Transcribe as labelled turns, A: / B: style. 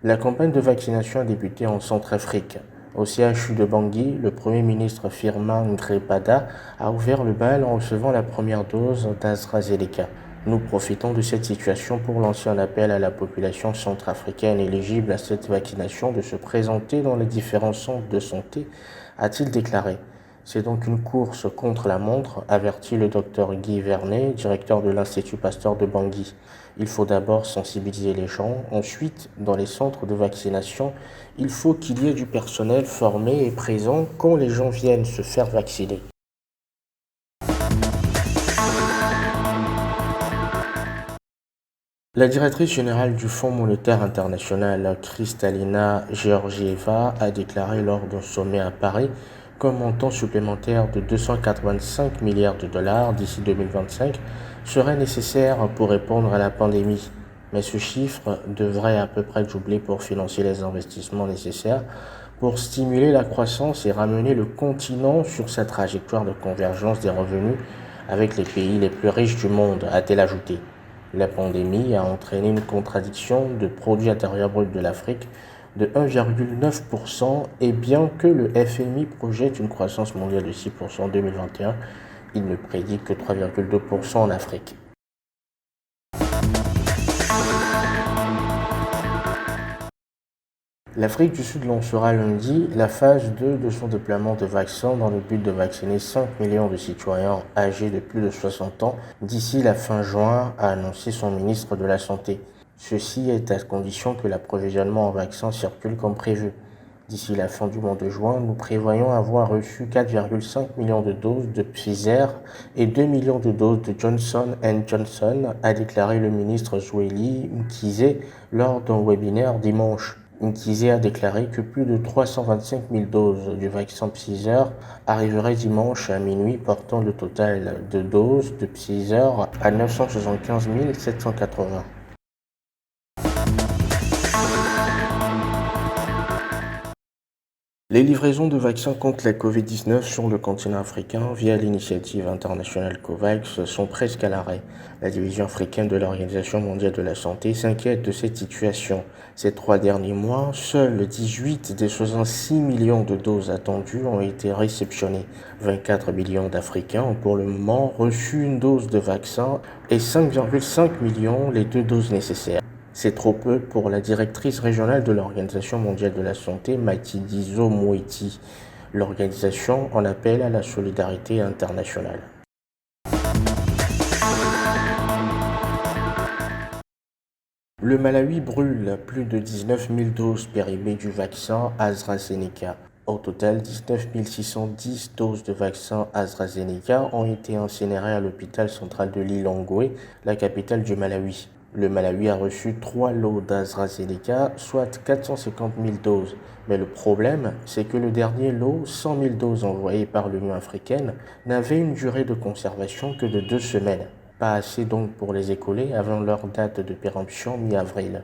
A: La campagne de vaccination a débuté en Centrafrique. Au CHU de Bangui, le Premier ministre Firmin Ngrepada a ouvert le bal en recevant la première dose d'AstraZeneca. Nous profitons de cette situation pour lancer un appel à la population centrafricaine éligible à cette vaccination de se présenter dans les différents centres de santé, a-t-il déclaré. C'est donc une course contre la montre, avertit le docteur Guy Vernet, directeur de l'Institut Pasteur de Bangui. Il faut d'abord sensibiliser les gens. Ensuite, dans les centres de vaccination, il faut qu'il y ait du personnel formé et présent quand les gens viennent se faire vacciner. La directrice générale du Fonds monétaire international, Kristalina Georgieva, a déclaré lors d'un sommet à Paris qu'un montant supplémentaire de 285 milliards de dollars d'ici 2025 serait nécessaire pour répondre à la pandémie. Mais ce chiffre devrait à peu près doubler pour financer les investissements nécessaires pour stimuler la croissance et ramener le continent sur sa trajectoire de convergence des revenus avec les pays les plus riches du monde, a-t-elle ajouté. La pandémie a entraîné une contraction de produit intérieur brut de l'Afrique de 1,9% et bien que le FMI projette une croissance mondiale de 6% en 2021, il ne prédit que 3,2% en Afrique. L'Afrique du Sud lancera lundi la phase 2 de son déploiement de vaccins dans le but de vacciner 5 millions de citoyens âgés de plus de 60 ans d'ici la fin juin, a annoncé son ministre de la Santé. Ceci est à condition que l'approvisionnement en vaccins circule comme prévu. D'ici la fin du mois de juin, nous prévoyons avoir reçu 4,5 millions de doses de Pfizer et 2 millions de doses de Johnson & Johnson, a déclaré le ministre Zweli Mkhize lors d'un webinaire dimanche. Mkhize a déclaré que plus de 325 000 doses du vaccin Pfizer arriveraient dimanche à minuit, portant le total de doses de Pfizer à 975 780. Les livraisons de vaccins contre la Covid-19 sur le continent africain via l'initiative internationale COVAX sont presque à l'arrêt. La division africaine de l'Organisation mondiale de la santé s'inquiète de cette situation. Ces 3 derniers mois, seuls 18 des 66 millions de doses attendues ont été réceptionnées. 24 millions d'Africains ont pour le moment reçu une dose de vaccin et 5,5 millions les 2 doses nécessaires. C'est trop peu pour la directrice régionale de l'Organisation mondiale de la santé, Matshidiso Moeti. L'organisation en appelle à la solidarité internationale. Le Malawi brûle plus de 19 000 doses périmées du vaccin AstraZeneca. Au total, 19 610 doses de vaccin AstraZeneca ont été incinérées à l'hôpital central de Lilongwe, la capitale du Malawi. Le Malawi a reçu 3 lots d'AstraZeneca, soit 450 000 doses. Mais le problème, c'est que le dernier lot, 100 000 doses envoyées par l'Union africaine, n'avait une durée de conservation que de 2 semaines. Pas assez donc pour les écoler avant leur date de péremption mi-avril.